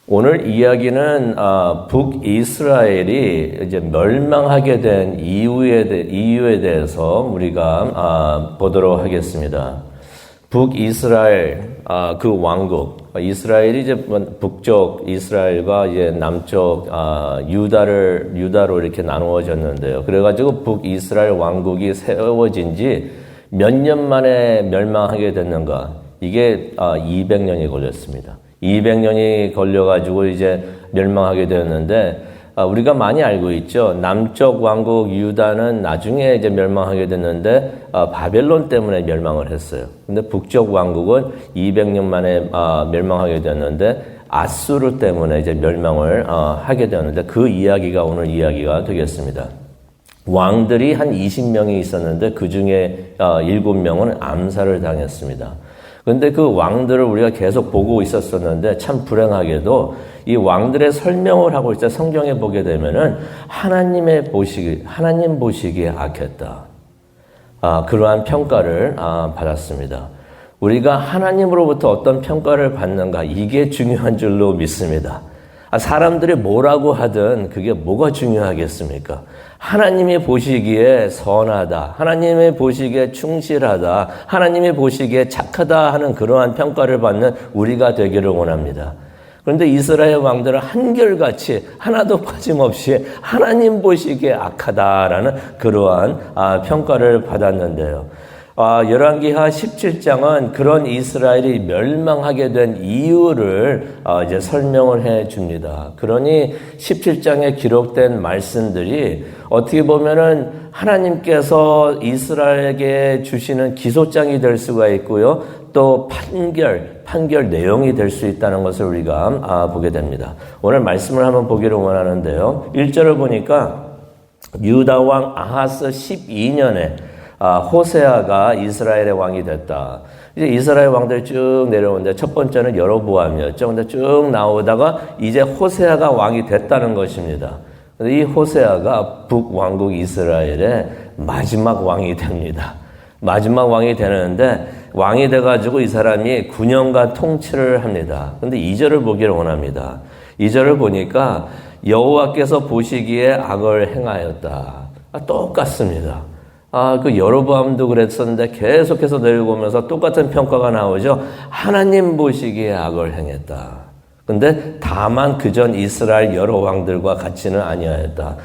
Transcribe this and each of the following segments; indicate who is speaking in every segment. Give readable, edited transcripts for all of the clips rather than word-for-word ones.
Speaker 1: 오늘 이야기는 북이스라엘이 이제 멸망하게 된 이유에 대해서 우리가 보도록 하겠습니다. 북이스라엘 그 왕국, 이스라엘이 이제 북쪽 이스라엘과 이제 남쪽 유다로 이렇게 나누어졌는데요. 그래가지고 북이스라엘 왕국이 세워진 지 몇 년 만에 멸망하게 됐는가? 이게 200년이 걸렸습니다. 200년이 걸려가지고 이제 멸망하게 되었는데, 우리가 많이 알고 있죠. 남쪽 왕국 유다는 나중에 이제 멸망하게 됐는데, 바벨론 때문에 멸망을 했어요. 근데 북쪽 왕국은 200년 만에 멸망하게 되었는데, 아수르 때문에 이제 멸망을 하게 되었는데, 그 이야기가 오늘 이야기가 되겠습니다. 왕들이 한 20명이 있었는데, 그 중에 7명은 암살을 당했습니다. 근데 그 왕들을 우리가 계속 보고 있었었는데 참 불행하게도 이 왕들의 설명을 하고 있자 성경에 보게 되면은 하나님 보시기에 악했다. 그러한 평가를 받았습니다. 우리가 하나님으로부터 어떤 평가를 받는가 이게 중요한 줄로 믿습니다. 사람들이 뭐라고 하든 그게 뭐가 중요하겠습니까? 하나님이 보시기에 선하다, 하나님이 보시기에 충실하다, 하나님이 보시기에 착하다 하는 그러한 평가를 받는 우리가 되기를 원합니다. 그런데 이스라엘 왕들은 한결같이 하나도 빠짐없이 하나님 보시기에 악하다라는 그러한 평가를 받았는데요. 열왕기하 17장은 그런 이스라엘이 멸망하게 된 이유를 이제 설명을 해 줍니다. 그러니 17장에 기록된 말씀들이 어떻게 보면은 하나님께서 이스라엘에게 주시는 기소장이 될 수가 있고요. 또 판결 내용이 될 수 있다는 것을 우리가 보게 됩니다. 오늘 말씀을 한번 보기를 원하는데요. 1절을 보니까 유다 왕 아하스 12년에 호세아가 이스라엘의 왕이 됐다. 이제 이스라엘 왕들이 쭉 내려오는데 첫 번째는 여로보암이었죠. 근데 쭉 나오다가 이제 호세아가 왕이 됐다는 것입니다. 이 호세아가 북왕국 이스라엘의 마지막 왕이 됩니다. 마지막 왕이 되는데 왕이 돼가지고 이 사람이 9년간 통치를 합니다. 근데 2절을 보기를 원합니다. 2절을 보니까 여호와께서 보시기에 악을 행하였다. 똑같습니다. 그 여로보암도 그랬었는데 계속해서 내려오면서 똑같은 평가가 나오죠. 하나님 보시기에 악을 행했다. 근데 다만 그전 이스라엘 여러 왕들과 같이는 아니하였다.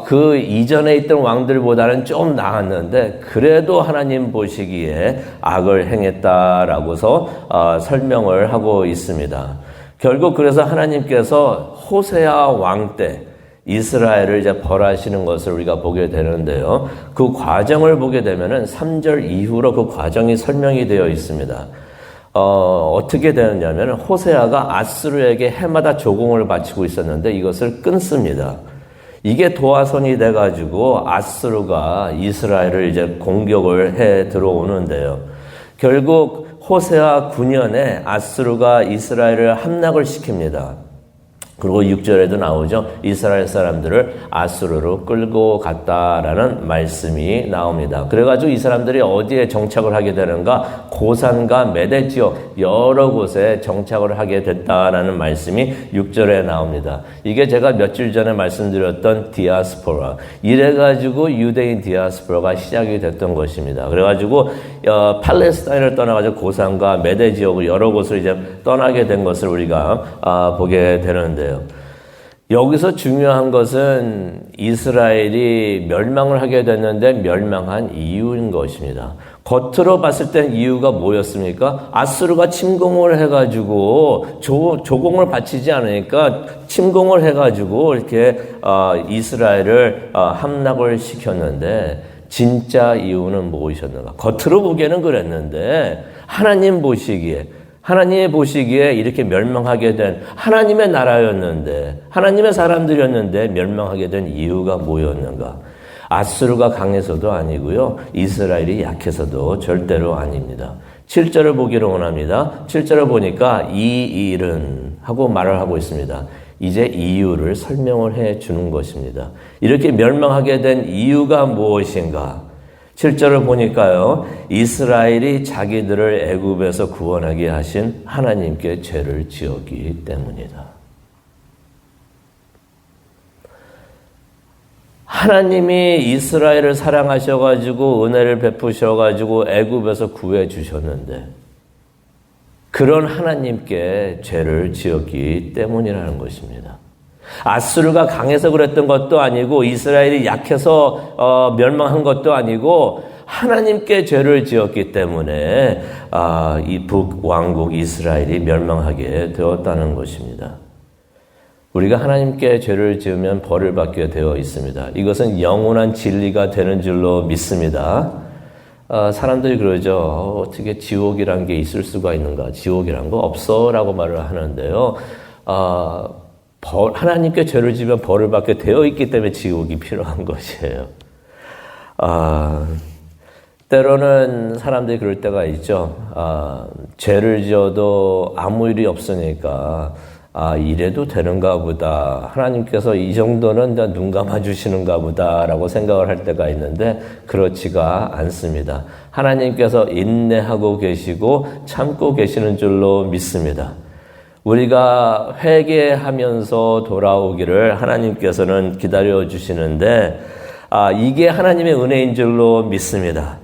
Speaker 1: 그 이전에 있던 왕들보다는 좀 나았는데 그래도 하나님 보시기에 악을 행했다라고서 설명을 하고 있습니다. 결국 그래서 하나님께서 호세아 왕 때 이스라엘을 이제 벌하시는 것을 우리가 보게 되는데요. 그 과정을 보게 되면은 3절 이후로 그 과정이 설명이 되어 있습니다. 어떻게 되느냐면 호세아가 아수르에게 해마다 조공을 바치고 있었는데 이것을 끊습니다. 이게 도화선이 돼가지고 아수르가 이스라엘을 이제 공격을 해 들어오는데요. 결국 호세아 9년에 아수르가 이스라엘을 함락을 시킵니다. 그리고 6절에도 나오죠. 이스라엘 사람들을 아수르로 끌고 갔다라는 말씀이 나옵니다. 그래가지고 이 사람들이 어디에 정착을 하게 되는가? 고산과 메대 지역 여러 곳에 정착을 하게 됐다라는 말씀이 6절에 나옵니다. 이게 제가 며칠 전에 말씀드렸던 디아스포라. 이래가지고 유대인 디아스포라가 시작이 됐던 것입니다. 그래가지고 팔레스타인을 떠나가지고 고산과 메대 지역을 여러 곳을 이제 떠나게 된 것을 우리가 보게 되는데요. 여기서 중요한 것은 이스라엘이 멸망을 하게 됐는데 멸망한 이유인 것입니다. 겉으로 봤을 땐 이유가 뭐였습니까? 아수르가 침공을 해가지고 조공을 바치지 않으니까 침공을 해가지고 이렇게 이스라엘을 함락을 시켰는데 진짜 이유는 무엇이었는가? 겉으로 보기에는 그랬는데 하나님이 보시기에 이렇게 멸망하게 된 하나님의 나라였는데 하나님의 사람들이었는데 멸망하게 된 이유가 뭐였는가? 아수르가 강해서도 아니고요. 이스라엘이 약해서도 절대로 아닙니다. 7절을 보기를 원합니다. 7절을 보니까 이 일은 하고 말을 하고 있습니다. 이제 이유를 설명을 해 주는 것입니다. 이렇게 멸망하게 된 이유가 무엇인가? 7절을 보니까요. 이스라엘이 자기들을 애굽에서 구원하게 하신 하나님께 죄를 지었기 때문이다. 하나님이 이스라엘을 사랑하셔가지고 은혜를 베푸셔가지고 애굽에서 구해 주셨는데 그런 하나님께 죄를 지었기 때문이라는 것입니다. 아수르가 강해서 그랬던 것도 아니고 이스라엘이 약해서 멸망한 것도 아니고 하나님께 죄를 지었기 때문에 이 북왕국 이스라엘이 멸망하게 되었다는 것입니다. 우리가 하나님께 죄를 지으면 벌을 받게 되어 있습니다. 이것은 영원한 진리가 되는 줄로 믿습니다. 사람들이 그러죠. 어떻게 지옥이란 게 있을 수가 있는가? 지옥이란 거 없어 라고 말을 하는데요. 하나님께 죄를 지으면 벌을 받게 되어 있기 때문에 지옥이 필요한 것이에요. 때로는 사람들이 그럴 때가 있죠. 죄를 지어도 아무 일이 없으니까 이래도 되는가 보다. 하나님께서 이 정도는 눈 감아주시는가 보다라고 생각을 할 때가 있는데 그렇지가 않습니다. 하나님께서 인내하고 계시고 참고 계시는 줄로 믿습니다. 우리가 회개하면서 돌아오기를 하나님께서는 기다려주시는데 이게 하나님의 은혜인 줄로 믿습니다.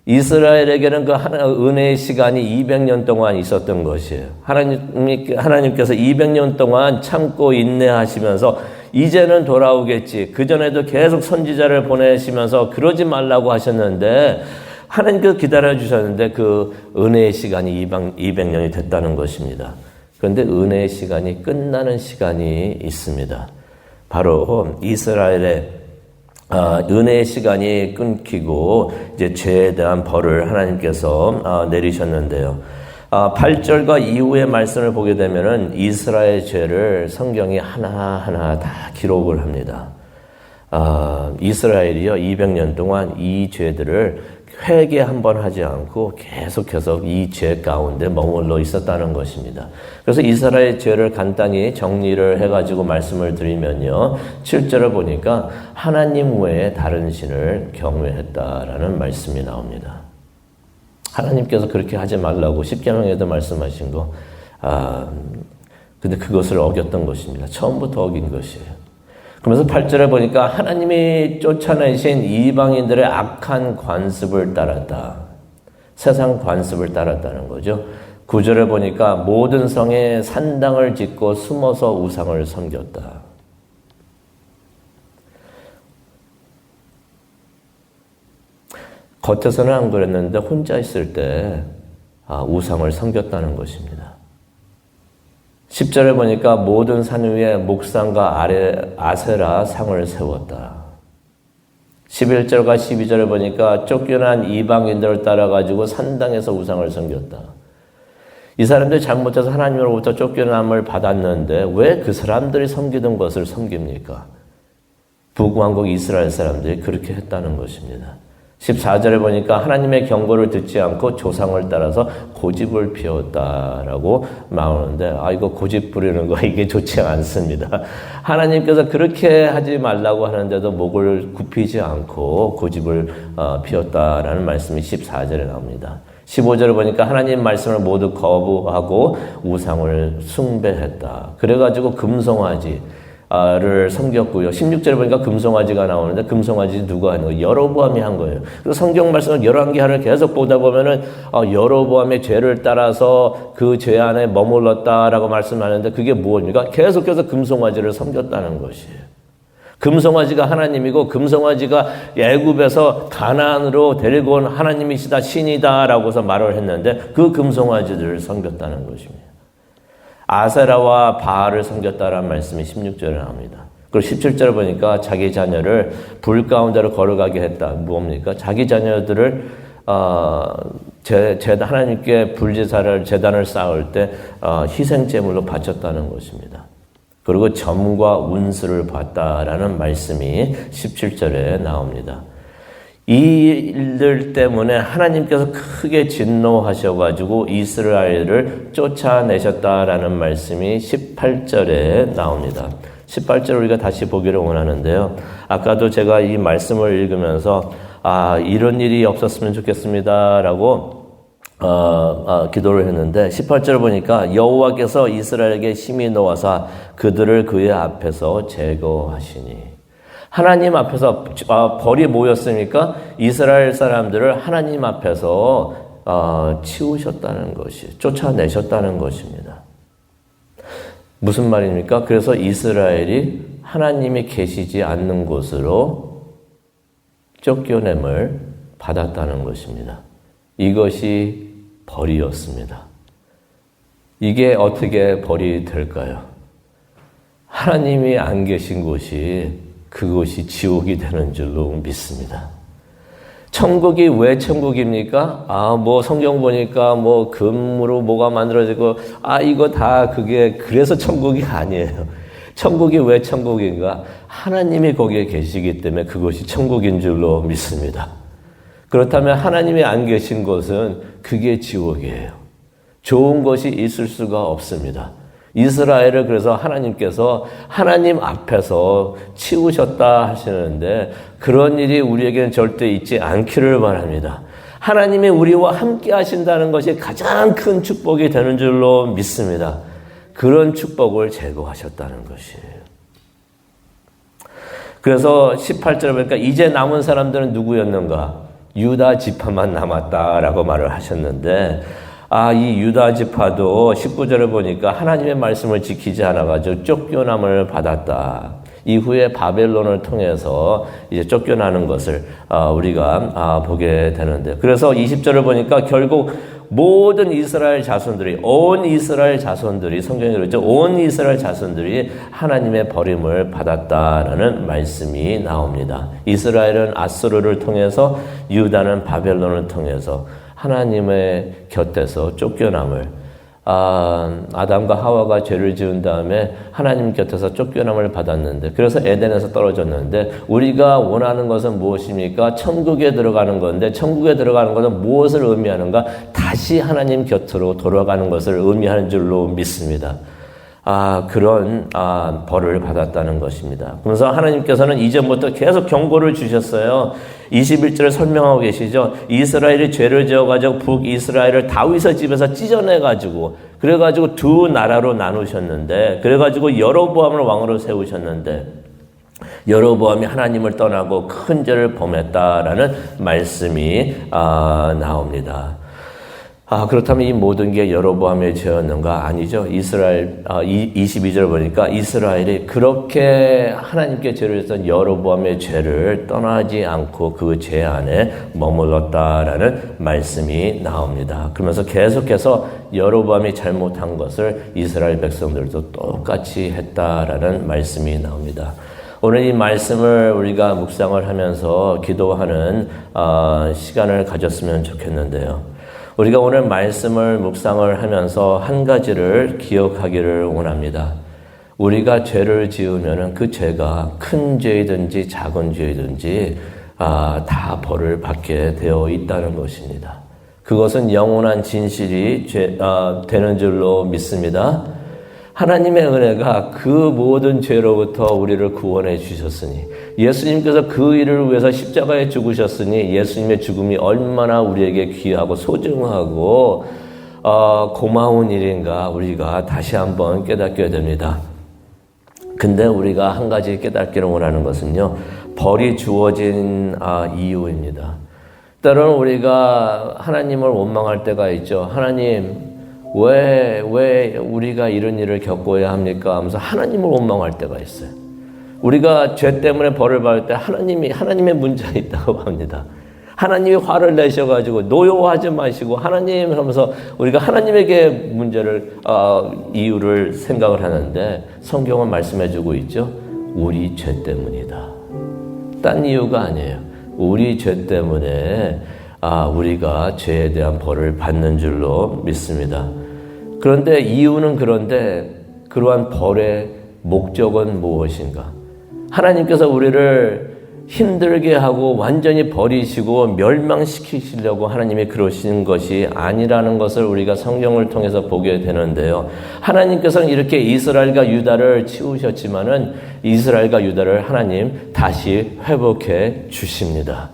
Speaker 1: 이스라엘에게는 그 은혜의 시간이 200년 동안 있었던 것이에요. 하나님께서 200년 동안 참고 인내하시면서 이제는 돌아오겠지. 그전에도 계속 선지자를 보내시면서 그러지 말라고 하셨는데 하나님께서 기다려주셨는데 그 은혜의 시간이 200년이 됐다는 것입니다. 그런데 은혜의 시간이 끝나는 시간이 있습니다. 바로 이스라엘의 은혜의 시간이 끊기고 이제 죄에 대한 벌을 하나님께서 내리셨는데요. 8절과 이후의 말씀을 보게 되면은 이스라엘 죄를 성경이 하나하나 다 기록을 합니다. 이스라엘이요 200년 동안 이 죄들을 회개 한번 하지 않고 계속해서 이 죄 가운데 머물러 있었다는 것입니다. 그래서 이스라엘 죄를 간단히 정리를 해가지고 말씀을 드리면요. 7절을 보니까 하나님 외에 다른 신을 경외했다라는 말씀이 나옵니다. 하나님께서 그렇게 하지 말라고 십계명에도 말씀하신 거, 근데 그것을 어겼던 것입니다. 처음부터 어긴 것이에요. 그러면서 8절에 보니까 하나님이 쫓아내신 이방인들의 악한 관습을 따랐다. 세상 관습을 따랐다는 거죠. 9절에 보니까 모든 성에 산당을 짓고 숨어서 우상을 섬겼다. 겉에서는 안 그랬는데 혼자 있을 때 우상을 섬겼다는 것입니다. 10절에 보니까 모든 산 위에 목상과 아세라 상을 세웠다. 11절과 12절에 보니까 쫓겨난 이방인들을 따라가지고 산당에서 우상을 섬겼다. 이 사람들이 잘못해서 하나님으로부터 쫓겨남을 받았는데 왜 그 사람들이 섬기던 것을 섬깁니까? 북왕국 이스라엘 사람들이 그렇게 했다는 것입니다. 14절에 보니까 하나님의 경고를 듣지 않고 조상을 따라서 고집을 피웠다라고 나오는데 이거 고집 부리는 거 이게 좋지 않습니다. 하나님께서 그렇게 하지 말라고 하는데도 목을 굽히지 않고 고집을 피웠다라는 말씀이 14절에 나옵니다. 15절에 보니까 하나님 말씀을 모두 거부하고 우상을 숭배했다. 그래가지고 금송아지를 섬겼고요. 16절에 보니까 금송아지가 나오는데 금송아지 누가 하는 거예요? 여로보암이 한 거예요. 그래서 성경 말씀을 11개를 계속 보다 보면은 여로보암의 죄를 따라서 그 죄 안에 머물렀다라고 말씀하는데 그게 무엇입니까? 계속해서 금송아지를 섬겼다는 것이에요. 금송아지가 하나님이고 금송아지가 애굽에서 가나안으로 데리고 온 하나님이시다 신이다라고서 말을 했는데 그 금송아지들을 섬겼다는 것입니다. 아세라와 바알을 섬겼다라는 말씀이 16절에 나옵니다. 그리고 17절에 보니까 자기 자녀를 불 가운데로 걸어가게 했다. 뭡니까? 자기 자녀들을 하나님께 불제사를 제단을 쌓을 때 희생제물로 바쳤다는 것입니다. 그리고 점과 운수를 봤다라는 말씀이 17절에 나옵니다. 이 일들 때문에 하나님께서 크게 진노하셔가지고 이스라엘을 쫓아내셨다라는 말씀이 18절에 나옵니다. 18절 우리가 다시 보기를 원하는데요. 아까도 제가 이 말씀을 읽으면서 이런 일이 없었으면 좋겠습니다라고 기도를 했는데 18절을 보니까 여호와께서 이스라엘에게 심히 노하사 그들을 그의 앞에서 제거하시니 하나님 앞에서 벌이 뭐였습니까? 이스라엘 사람들을 하나님 앞에서 치우셨다는 것이, 쫓아내셨다는 것입니다. 무슨 말입니까? 그래서 이스라엘이 하나님이 계시지 않는 곳으로 쫓겨냄을 받았다는 것입니다. 이것이 벌이었습니다. 이게 어떻게 벌이 될까요? 하나님이 안 계신 곳이 그곳이 지옥이 되는 줄로 믿습니다. 천국이 왜 천국입니까? 성경 보니까 금으로 뭐가 만들어지고, 이거 다 그래서 천국이 아니에요. 천국이 왜 천국인가? 하나님이 거기에 계시기 때문에 그것이 천국인 줄로 믿습니다. 그렇다면 하나님이 안 계신 곳은 그게 지옥이에요. 좋은 것이 있을 수가 없습니다. 이스라엘을 그래서 하나님께서 하나님 앞에서 치우셨다 하시는데 그런 일이 우리에게는 절대 있지 않기를 바랍니다. 하나님이 우리와 함께 하신다는 것이 가장 큰 축복이 되는 줄로 믿습니다. 그런 축복을 제거하셨다는 것이에요. 그래서 18절에 보니까 이제 남은 사람들은 누구였는가? 유다 지파만 남았다라고 말을 하셨는데 이 유다 지파도 19절에 보니까 하나님의 말씀을 지키지 않아가지고 쫓겨남을 받았다. 이후에 바벨론을 통해서 이제 쫓겨나는 것을 우리가 보게 되는데, 그래서 20절을 보니까 결국 모든 이스라엘 자손들이, 온 이스라엘 자손들이, 성경에 그러죠. 온 이스라엘 자손들이 하나님의 버림을 받았다라는 말씀이 나옵니다. 이스라엘은 아수르를 통해서, 유다는 바벨론을 통해서 하나님의 곁에서 쫓겨남을, 아담과 하와가 죄를 지은 다음에 하나님 곁에서 쫓겨남을 받았는데, 그래서 에덴에서 떨어졌는데, 우리가 원하는 것은 무엇입니까? 천국에 들어가는 건데, 천국에 들어가는 것은 무엇을 의미하는가? 다시 하나님 곁으로 돌아가는 것을 의미하는 줄로 믿습니다. 그런 벌을 받았다는 것입니다. 그래서 하나님께서는 이전부터 계속 경고를 주셨어요. 21절에 설명하고 계시죠. 이스라엘이 죄를 지어가지고 북이스라엘을 다윗의 집에서 찢어내가지고, 그래가지고 두 나라로 나누셨는데, 그래가지고 여로보암을 왕으로 세우셨는데, 여로보암이 하나님을 떠나고 큰 죄를 범했다라는 말씀이 나옵니다. 그렇다면 이 모든 게 여로보암의 죄였는가? 아니죠. 이스라엘, 22절 보니까 이스라엘이 그렇게 하나님께 죄를 했던 여로보암의 죄를 떠나지 않고 그 죄 안에 머물렀다라는 말씀이 나옵니다. 그러면서 계속해서 여로보암이 잘못한 것을 이스라엘 백성들도 똑같이 했다라는 말씀이 나옵니다. 오늘 이 말씀을 우리가 묵상을 하면서 기도하는 시간을 가졌으면 좋겠는데요. 우리가 오늘 말씀을 묵상을 하면서 한 가지를 기억하기를 원합니다. 우리가 죄를 지으면 그 죄가 큰 죄이든지 작은 죄이든지 다 벌을 받게 되어 있다는 것입니다. 그것은 영원한 진실이 되는 줄로 믿습니다. 하나님의 은혜가 그 모든 죄로부터 우리를 구원해 주셨으니, 예수님께서 그 일을 위해서 십자가에 죽으셨으니 예수님의 죽음이 얼마나 우리에게 귀하고 소중하고 고마운 일인가 우리가 다시 한번 깨닫게 됩니다. 근데 우리가 한 가지 깨닫기를 원하는 것은요, 벌이 주어진 이유입니다. 때로는 우리가 하나님을 원망할 때가 있죠. 하나님, 왜 우리가 이런 일을 겪어야 합니까? 하면서 하나님을 원망할 때가 있어요. 우리가 죄 때문에 벌을 받을 때 하나님의 문제가 있다고 합니다. 하나님이 화를 내셔가지고 노여워하지 마시고 하나님 하면서 우리가 하나님에게 문제를, 이유를 생각을 하는데 성경은 말씀해주고 있죠. 우리 죄 때문이다. 딴 이유가 아니에요. 우리 죄 때문에 우리가 죄에 대한 벌을 받는 줄로 믿습니다. 그런데 이유는 그런데 그러한 벌의 목적은 무엇인가? 하나님께서 우리를 힘들게 하고 완전히 버리시고 멸망시키시려고 하나님이 그러신 것이 아니라는 것을 우리가 성경을 통해서 보게 되는데요. 하나님께서는 이렇게 이스라엘과 유다를 치우셨지만은 이스라엘과 유다를 하나님 다시 회복해 주십니다.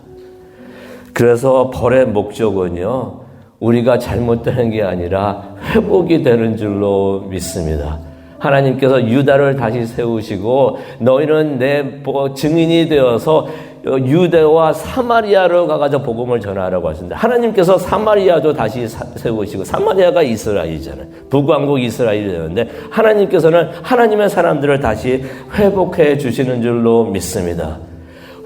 Speaker 1: 그래서 벌의 목적은요, 우리가 잘못되는 게 아니라 회복이 되는 줄로 믿습니다. 하나님께서 유다를 다시 세우시고 너희는 내 증인이 되어서 유대와 사마리아로 가가지고 복음을 전하라고 하셨는데 하나님께서 사마리아도 다시 세우시고 사마리아가 이스라엘이잖아요. 북왕국 이스라엘이 되는데 하나님께서는 하나님의 사람들을 다시 회복해 주시는 줄로 믿습니다.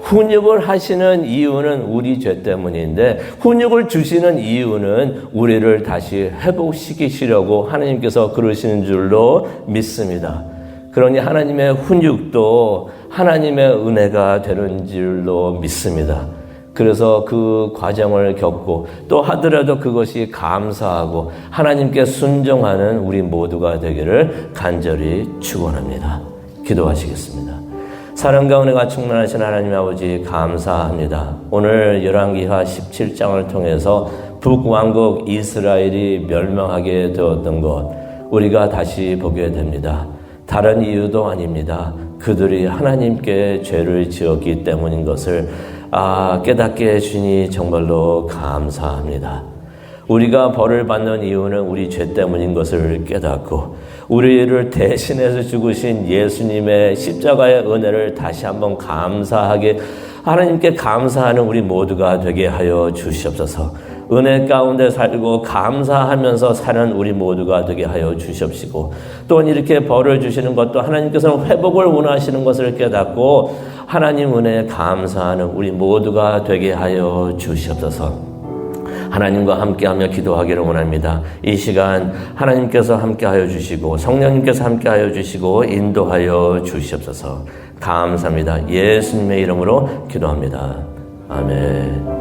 Speaker 1: 훈육을 하시는 이유는 우리 죄 때문인데 훈육을 주시는 이유는 우리를 다시 회복시키시려고 하나님께서 그러시는 줄로 믿습니다. 그러니 하나님의 훈육도 하나님의 은혜가 되는 줄로 믿습니다. 그래서 그 과정을 겪고 또 하더라도 그것이 감사하고 하나님께 순종하는 우리 모두가 되기를 간절히 축원합니다. 기도하시겠습니다. 사랑과 은혜가 충만하신 하나님 아버지 감사합니다. 오늘 열왕기하 17장을 통해서 북왕국 이스라엘이 멸망하게 되었던 것 우리가 다시 보게 됩니다. 다른 이유도 아닙니다. 그들이 하나님께 죄를 지었기 때문인 것을 깨닫게 해주니 정말로 감사합니다. 우리가 벌을 받는 이유는 우리 죄 때문인 것을 깨닫고 우리를 대신해서 죽으신 예수님의 십자가의 은혜를 다시 한번 감사하게 하나님께 감사하는 우리 모두가 되게 하여 주시옵소서. 은혜 가운데 살고 감사하면서 사는 우리 모두가 되게 하여 주시옵시고 또한 이렇게 벌을 주시는 것도 하나님께서는 회복을 원하시는 것을 깨닫고 하나님 은혜에 감사하는 우리 모두가 되게 하여 주시옵소서. 하나님과 함께하며 기도하기를 원합니다. 이 시간 하나님께서 함께하여 주시고 성령님께서 함께하여 주시고 인도하여 주시옵소서. 감사합니다. 예수님의 이름으로 기도합니다. 아멘.